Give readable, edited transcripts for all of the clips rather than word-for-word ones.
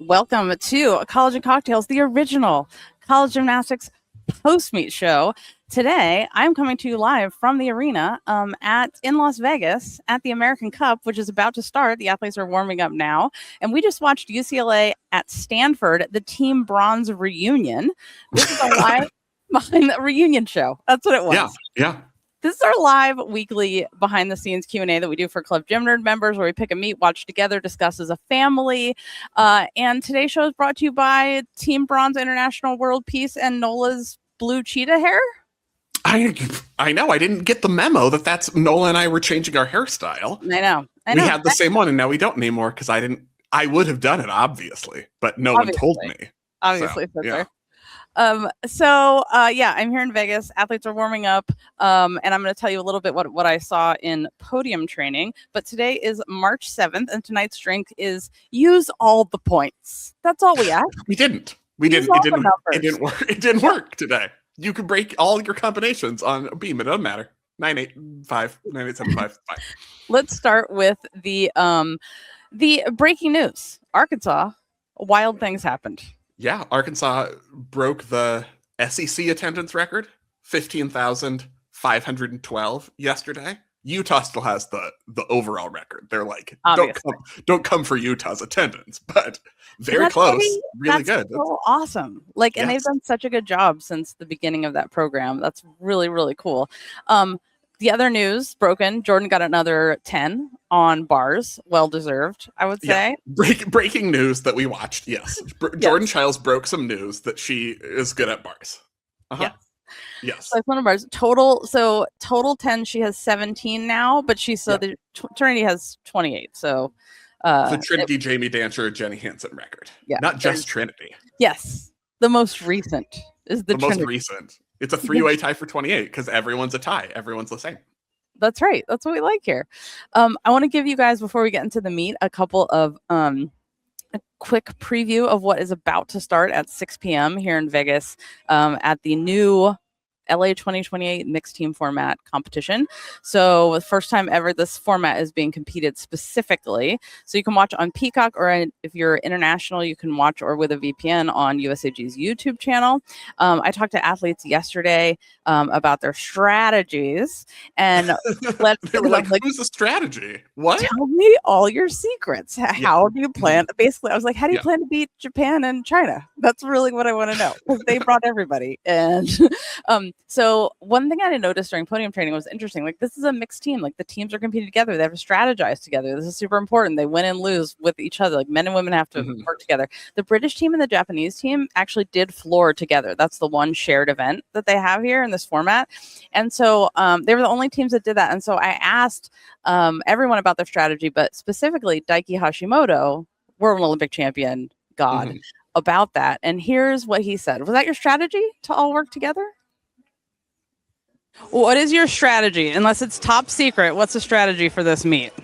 Welcome to College and Cocktails, the original College Gymnastics Post-Meet Show. Today, I'm coming to you live from the arena in Las Vegas at the American Cup, which is about to start. The athletes are warming up now. And we just watched UCLA at Stanford, the Team Bronze reunion. This is a live behind the reunion show. That's what it was. Yeah. This is our live weekly behind-the-scenes Q&A that we do for Club Gym Nerd members, where we pick a meet, watch together, discuss as a family. And today's show is brought to you by Team Bronze International World Peace and Nola's Blue Cheetah Hair. I know. I didn't get the memo that's Nola and I were changing our hairstyle. I know. We had the same one, and now we don't anymore because I would have done it, obviously, but no one told me. Obviously, so, yeah. I'm here in Vegas. Athletes are warming up, and I'm going to tell you a little bit what I saw in Podium training. But today is March 7th, and tonight's drink is use all the points. That's all we asked. We didn't. It didn't work. It didn't work today. You can break all your combinations on a beam. It doesn't matter. 985, 9875. Fine. Let's start with the breaking news. Arkansas, wild things happened. Yeah, Arkansas broke the SEC attendance record, 15,512 yesterday. Utah still has the overall record. They're like, don't come for Utah's attendance, but very close. Really good. So awesome. And they've done such a good job since the beginning of that program. That's really, really cool. The other news broken, Jordan got another 10 on bars. Well-deserved, I would say. Yeah. Breaking news that we watched, yes. Jordan Chiles broke some news that she is good at bars. Uh-huh. Yes. So bars. Total 10, she has 17 now, but the Trinity has 28. So the Trinity, Jamie Dancher, Jenny Hansen record. Yeah. Not just Trinity. Yes. The most recent is the Trinity. Most recent. It's a three-way tie for 28 because everyone's a tie. Everyone's the same. That's right. That's what we like here. I want to give you guys, before we get into the meet, a couple of a quick preview of what is about to start at 6 p.m. here in Vegas at the new LA 2028 mixed team format competition. So the first time ever this format is being competed specifically. So you can watch on Peacock, or if you're international, you can watch or with a VPN on USAG's YouTube channel. I talked to athletes yesterday about their strategies, and who's the strategy? What? Tell me all your secrets. How do you plan? Basically, I was like, how do you plan to beat Japan and China? That's really what I want to know, because they brought everybody. And so one thing I noticed during podium training was interesting. This is a mixed team. The teams are competing together. They have to strategize together. This is super important. They win and lose with each other. Men and women have to work together. The British team and the Japanese team actually did floor together. That's the one shared event that they have here in this format. And so they were the only teams that did that. And so I asked everyone about their strategy, but specifically Daiki Hashimoto, world Olympic champion, about that. And here's what he said. Was that your strategy to all work together? What is your strategy? Unless it's top secret, what's the strategy for this meet?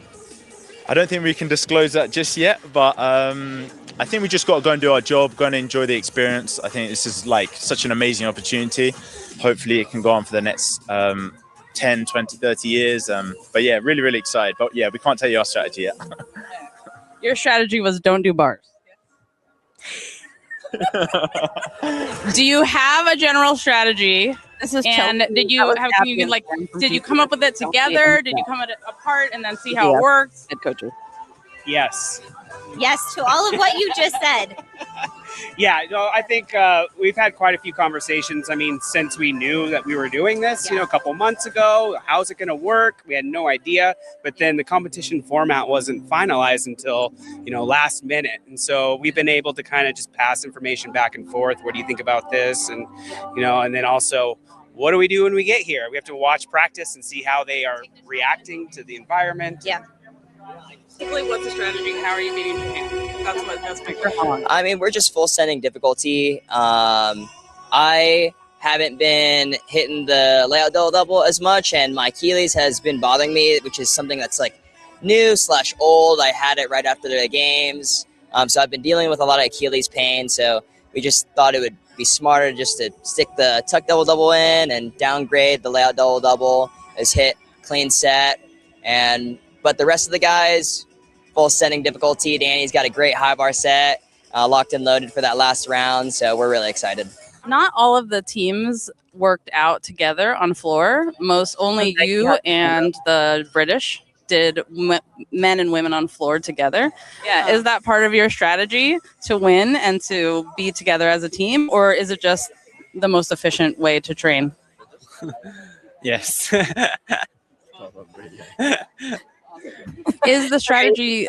I don't think we can disclose that just yet, but I think we just got to go and do our job, go and enjoy the experience. I think this is such an amazing opportunity. Hopefully it can go on for the next 10, 20, 30 years. But yeah, really, really excited. But yeah, we can't tell you our strategy yet. Your strategy was don't do bars. Do you have a general strategy? Did you come up with it together? Did you come at it apart and then see how it works? Head coach. Yes to all of what you just said. I think we've had quite a few conversations. Since we knew that we were doing this, a couple months ago, how's it going to work? We had no idea. But then the competition format wasn't finalized until, last minute. And so we've been able to kind of just pass information back and forth. What do you think about this? And, and then also, what do we do when we get here? We have to watch practice and see how they are reacting to the environment. Yeah. Basically, what's the strategy? How are you beating Japan? That's my question. We're just full sending difficulty. I haven't been hitting the layout double as much, and my Achilles has been bothering me, which is something that's new/old. I had it right after the games. So I've been dealing with a lot of Achilles pain. So we just thought it would be smarter just to stick the tuck double in and downgrade the layout double as hit clean set. But the rest of the guys, full setting difficulty. Danny's got a great high bar set. locked and loaded for that last round. So we're really excited. Not all of the teams worked out together on floor. Only you and the British did men and women on floor together. Yeah, is that part of your strategy to win and to be together as a team, or is it just the most efficient way to train? Yes. Is the strategy?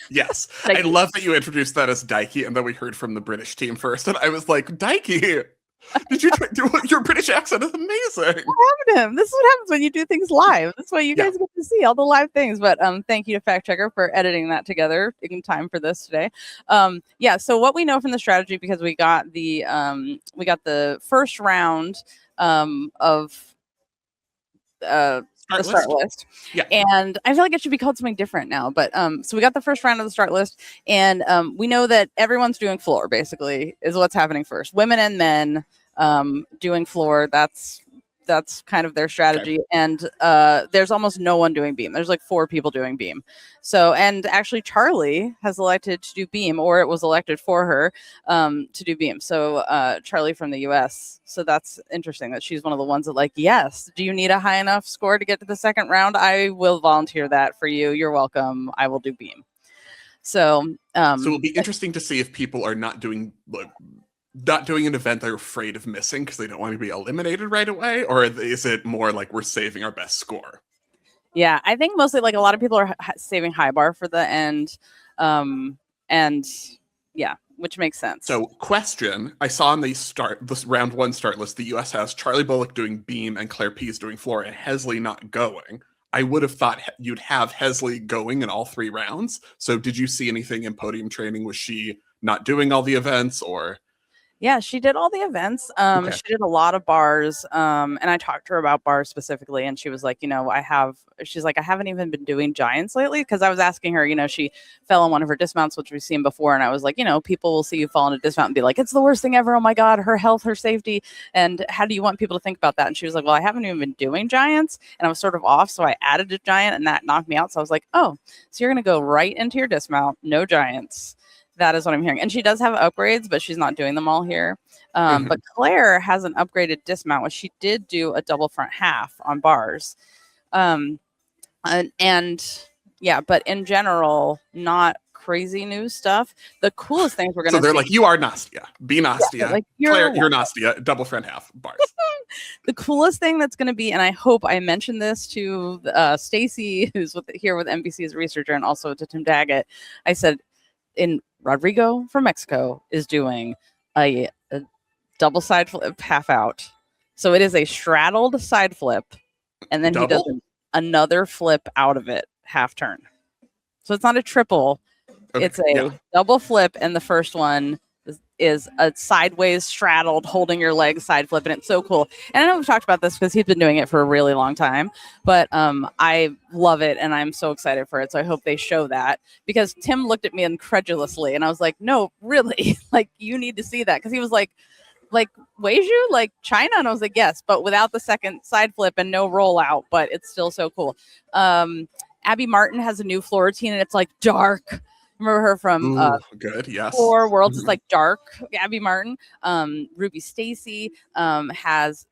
Yes. I love that you introduced that as Daiki, and then we heard from the British team first, and I was like, Daiki, did you your British accent is amazing. What happened to him? This is what happens when you do things live. That's why you guys get to see all the live things. But thank you to Fact Checker for editing that together in time for this today. So what we know from the strategy, because we got the first round of the start list. Yeah. And I feel like it should be called something different now. But so we got the first round of the start list, and we know that everyone's doing floor, basically, is what's happening first. Women and men doing floor. That's kind of their strategy. Okay. And there's almost no one doing beam. There's like 4 people doing beam. So, and actually Charlie has elected to do beam, or it was elected for her to do beam. So Charlie from the US. So that's interesting that she's one of the ones that like, yes, do you need a high enough score to get to the second round? I will volunteer that for you. You're welcome. I will do beam. So it'll be interesting to see if people are not doing an event they're afraid of missing because they don't want to be eliminated right away, or is it more like we're saving our best score? Yeah, I think mostly like a lot of people are saving high bar for the end, and yeah, which makes sense. So, question: I saw on this round 1 start list, the U.S. has Charlie Bullock doing beam and Claire Pease doing floor, and Hesley not going. I would have thought you'd have Hesley going in all 3 rounds. So, did you see anything in podium training? Was she not doing all the events, or? Yeah, she did all the events. She did a lot of bars. And I talked to her about bars specifically. And she was like, I haven't even been doing giants lately. Cause I was asking her, she fell on one of her dismounts, which we've seen before. And I was like, people will see you fall on a dismount and be like, it's the worst thing ever. Oh my God, her health, her safety. And how do you want people to think about that? And she was like, well, I haven't even been doing giants. And I was sort of off. So I added a giant and that knocked me out. So I was like, oh, so you're going to go right into your dismount. No giants. That is what I'm hearing. And she does have upgrades, but she's not doing them all here. But Claire has an upgraded dismount, which she did do a double front half on bars. But in general, not crazy new stuff. The coolest things we're going to So they're like, you are Nastia. Be Nastia. Yeah, like, Claire, you're Nastia. Double front half bars. The coolest thing that's going to be, and I hope I mentioned this to Stacy, who's here with NBC as a researcher, and also to Tim Daggett. I said, Rodrigo from Mexico is doing a double side flip half out. So it is a straddled side flip, and then he does another flip out of it half turn. So it's not a triple. Okay. It's a double flip, and the first one is a sideways straddled holding your leg side flip, and it's so cool. And I know we've talked about this because he's been doing it for a really long time, but I love it and I'm so excited for it. So I hope they show that, because Tim looked at me incredulously and I was like, no, really, like you need to see that, because he was like Weiju, like China, and I was like, yes, but without the second side flip and no rollout, but it's still so cool. Abby Martin has a new floor routine and it's like dark. Remember her from good, yes. 4 Worlds. It's like dark. Abby Martin. Ruby Stacy has,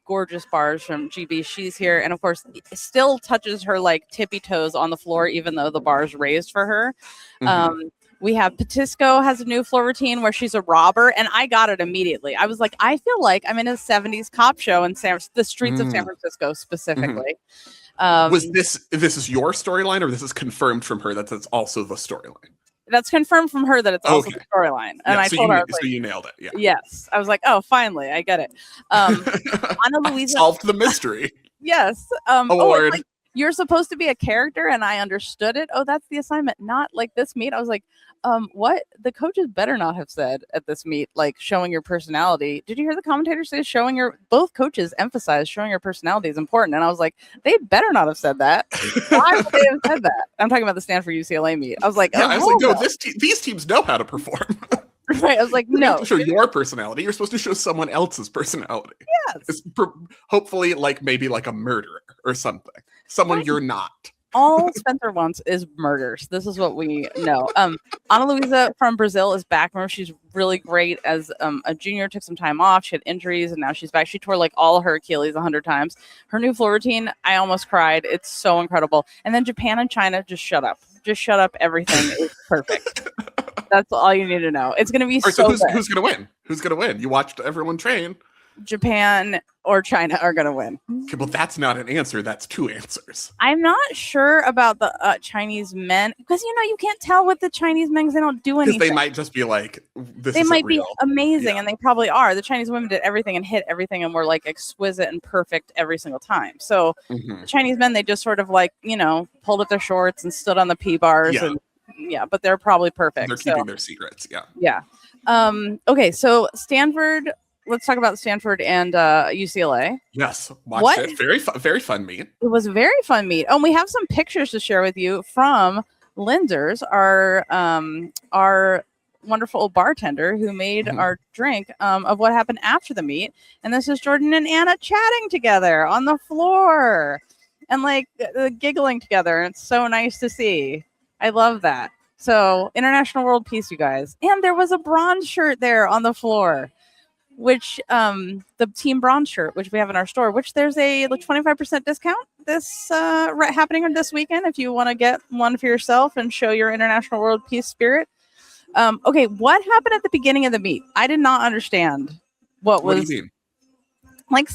gorgeous bars from GB. She's here. And of course, still touches her like tippy toes on the floor, even though the bar's raised for her. We have Patisco has a new floor routine where she's a robber, and I got it immediately. I was like, I feel like I'm in a 70s cop show in the streets of San Francisco specifically. Was this is your storyline, or this is confirmed from her that that's also the storyline? That's confirmed from her that it's also the storyline. And I told her, so you nailed it. Yeah. Yes. I was like, oh, finally, I get it. Anna Luisa solved the mystery. Yes. Award. Like, you're supposed to be a character, and I understood it. Oh, that's the assignment. Not like this meet. I was like, what? The coaches better not have said at this meet, like showing your personality. Did you hear the commentators say both coaches emphasize showing your personality is important? And I was like, they better not have said that. Why would they have said that? I'm talking about the Stanford UCLA meet. I was like, no, these teams know how to perform. Right. I was like, no. To show your personality. You're supposed to show someone else's personality. Yes. It's hopefully maybe like a murderer or something. Someone you're not. All Spencer wants is murders. This is what we know. Ana Luisa from Brazil is back. Remember, she's really great as a junior. Took some time off. She had injuries, and now she's back. She tore like all her Achilles 100 times. Her new floor routine, I almost cried. It's so incredible. And then Japan and China, just shut up. Just shut up. Everything is perfect. That's all you need to know. It's going to be so good. Who's going to win? Who's going to win? You watched everyone train. Japan or China are going to win. Okay, well, that's not an answer. That's two answers. I'm not sure about the Chinese men because, you can't tell with the Chinese men because they don't do anything. Because they might just be like, they might be amazing, and they probably are. The Chinese women did everything and hit everything and were like exquisite and perfect every single time. So the Chinese men, they just sort of like, pulled up their shorts and stood on the P-bars. Yeah. But they're probably perfect. They're keeping their secrets. Yeah. Yeah. Okay, so Stanford. Let's talk about Stanford and UCLA. Yes, watched it. Very fun meet. It was a very fun meet. Oh, and we have some pictures to share with you from Linzer's, our wonderful bartender who made our drink of what happened after the meet. And this is Jordan and Anna chatting together on the floor and like giggling together. And it's so nice to see. I love that. So International World Peace, you guys. And there was a bronze shirt there on the floor, which the Team Bronze shirt, which we have in our store, which there's a 25% discount this happening this weekend if you want to get one for yourself and show your International World Peace spirit. Okay, what happened at the beginning of the meet? I did not understand what was. Do you mean? Like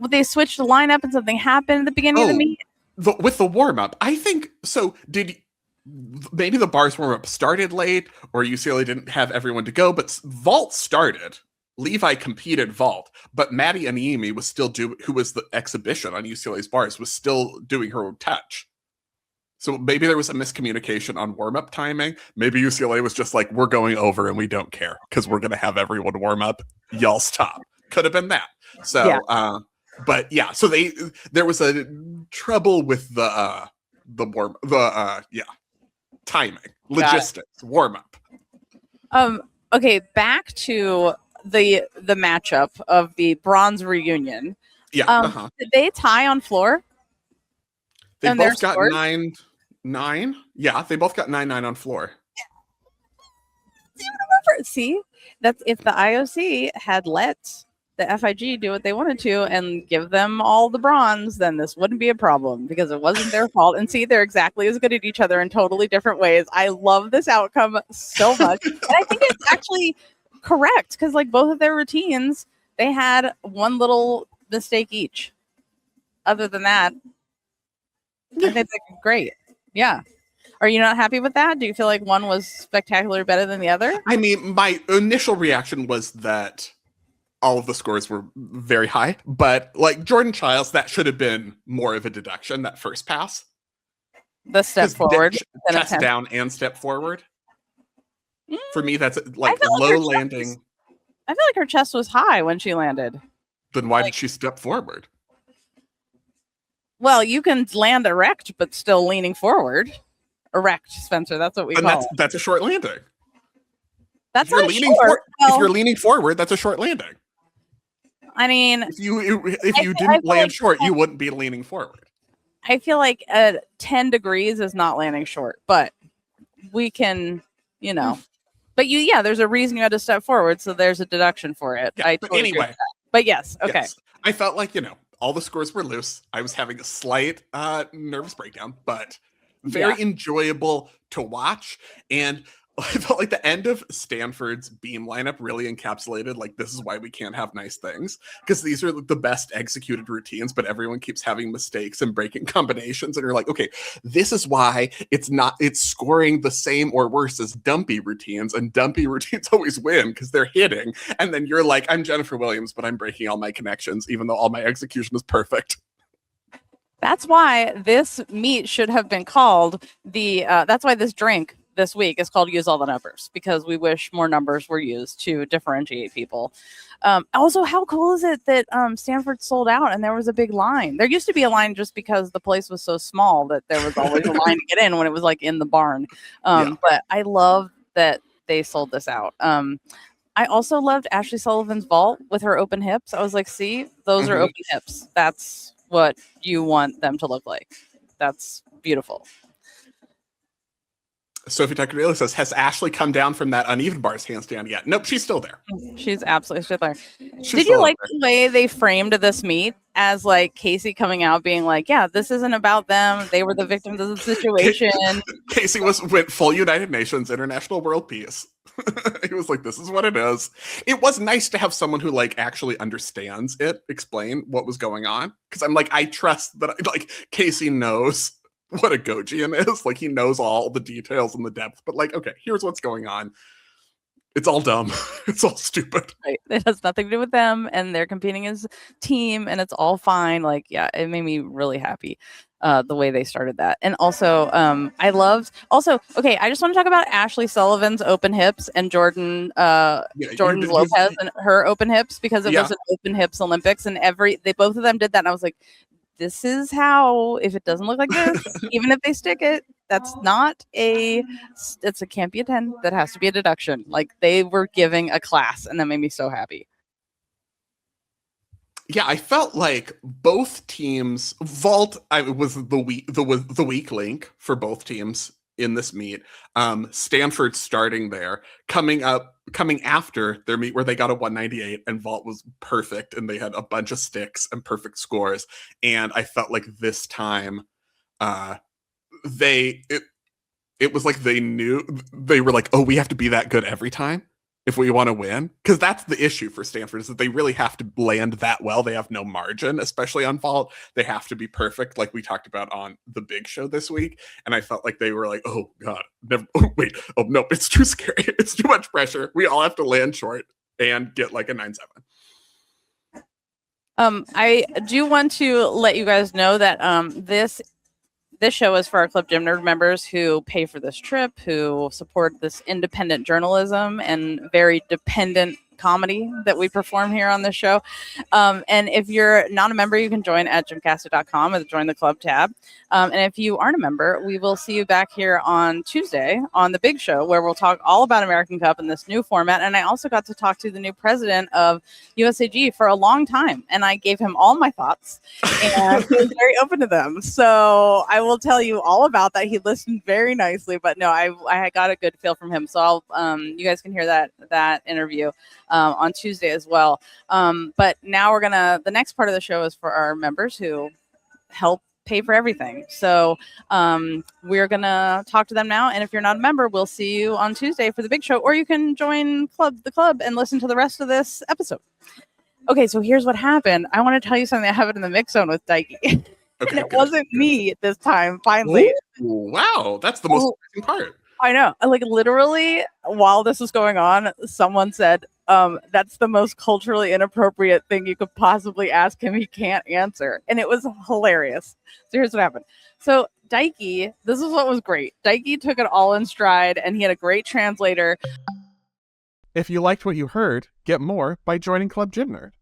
they switched the lineup and something happened at the beginning of the meet? With the warm-up, I think so. Maybe the bars warm-up started late or UCLA didn't have everyone to go, but vault started. Levi competed vault, but Maddie Aniemi was still who was the exhibition on UCLA's bars, was still doing her own touch. So maybe there was a miscommunication on warm-up timing. Maybe UCLA was just like, we're going over and we don't care because we're going to have everyone warm up. Y'all stop. Could have been that. So, but yeah, so there was a trouble with the timing, logistics, warm-up. Okay, back to the matchup of the bronze reunion. Yeah. Did they tie on floor? They both got 9-9. Yeah, they both got 9-9 on floor. See, that's if the IOC had let the FIG do what they wanted to and give them all the bronze, then this wouldn't be a problem because it wasn't their fault. And see, they're exactly as good at each other in totally different ways. I love this outcome so much. And I think it's actually correct because like both of their routines, they had one little mistake each. Other than that, I think they're great. Yeah. Are you not happy with that? Do you feel like one was spectacularly better than the other? I mean, my initial reaction was that all of the scores were very high, but like Jordan Chiles, that should have been more of a deduction, that first pass. The step forward. Chest down and step forward. For me, that's like low landing. I feel like her chest was high when she landed. Then why did she step forward? Well, you can land erect, but still leaning forward. Erect, Spencer. That's what we call it. That's a short landing. That's not short. If you're leaning forward, that's a short landing. I mean, if you didn't land short, you wouldn't be leaning forward. I feel like 10 degrees is not landing short, but we can, But there's a reason you had to step forward, so there's a deduction for it. Yeah, but anyway. But yes, okay. Yes. I felt like, all the scores were loose. I was having a slight nervous breakdown, but very enjoyable to watch. And I felt like the end of Stanford's beam lineup really encapsulated, like, this is why we can't have nice things. Because these are the best executed routines, but everyone keeps having mistakes and breaking combinations. And you're like, okay, this is why it's scoring the same or worse as dumpy routines. And dumpy routines always win because they're hitting. And then you're like, I'm Jennifer Williams, but I'm breaking all my connections, even though all my execution is perfect. That's why this meet should have been called that's why this drink this week is called Use All the Numbers, because we wish more numbers were used to differentiate people. Also, how cool is it that Stanford sold out and there was a big line? There used to be a line just because the place was so small that there was always a line to get in when it was like in the barn. But I love that they sold this out. I also loved Ashley Sullivan's vault with her open hips. I was like, see, those are open hips. That's what you want them to look like. that's beautiful. Sophie Tucker says, has Ashley come down from that uneven bars handstand yet? Nope, she's still there. She's absolutely still there. She's Did you like the way they framed this meet as like Casey coming out being like, yeah, this isn't about them. They were the victims of the situation. Casey went full United Nations, international world peace. He was like, this is what it is. It was nice to have someone who like actually understands it explain what was going on. Because I'm like, I trust that like Casey knows what a Gojian is. Like, he knows all the details and the depth, but like, okay, here's what's going on. It's all dumb. It's all stupid. Right. It has nothing to do with them, and they're competing as team, and it's all fine. Like, yeah, it made me really happy the way they started that. And also, I loved okay, I just want to talk about Ashley Sullivan's open hips and Jordan Lopez and her open hips, because it was an open hips Olympics, and both of them did that, and I was like, this is how, if it doesn't look like this, even if they stick it, it can't be a 10. That has to be a deduction. Like, they were giving a class, and that made me so happy. Yeah, I felt like both teams, vault was the weak link for both teams in this meet. Stanford starting there, coming after their meet where they got a 198, and vault was perfect, and they had a bunch of sticks and perfect scores. And I felt like this time it was like they knew, they were like, oh, we have to be that good every time if we want to win. Because that's the issue for Stanford, is that they really have to land that well. They have no margin, especially on vault. They have to be perfect, like we talked about on the big show this week. And I felt like they were like, oh god, no, it's too scary. It's too much pressure. We all have to land short and get like a 9-7. I do want to let you guys know that this show is for our Club Gym Nerd members who pay for this trip, who support this independent journalism and very dependent comedy that we perform here on this show. And if you're not a member, you can join at gymcastic.com and join the club tab. And if you aren't a member, we will see you back here on Tuesday on the big show, where we'll talk all about American Cup in this new format. And I also got to talk to the new president of USAG for a long time, and I gave him all my thoughts, and he was very open to them. So I will tell you all about that. He listened very nicely, but no, I got a good feel from him. So you guys can hear that interview on Tuesday as well. But now the next part of the show is for our members who help pay for everything. So we're gonna talk to them now. And if you're not a member, we'll see you on Tuesday for the big show, or you can join the club and listen to the rest of this episode. Okay, so here's what happened. I want to tell you something that happened in the mix zone with Daiki. Okay, and it wasn't me this time, finally. Ooh, wow, that's the most exciting part. I know. Like, literally, while this was going on, someone said, that's the most culturally inappropriate thing you could possibly ask him. He can't answer. And it was hilarious. So here's what happened. So Daiki, this is what was great. Daiki took it all in stride, and he had a great translator. If you liked what you heard, get more by joining Club Gym Nerd.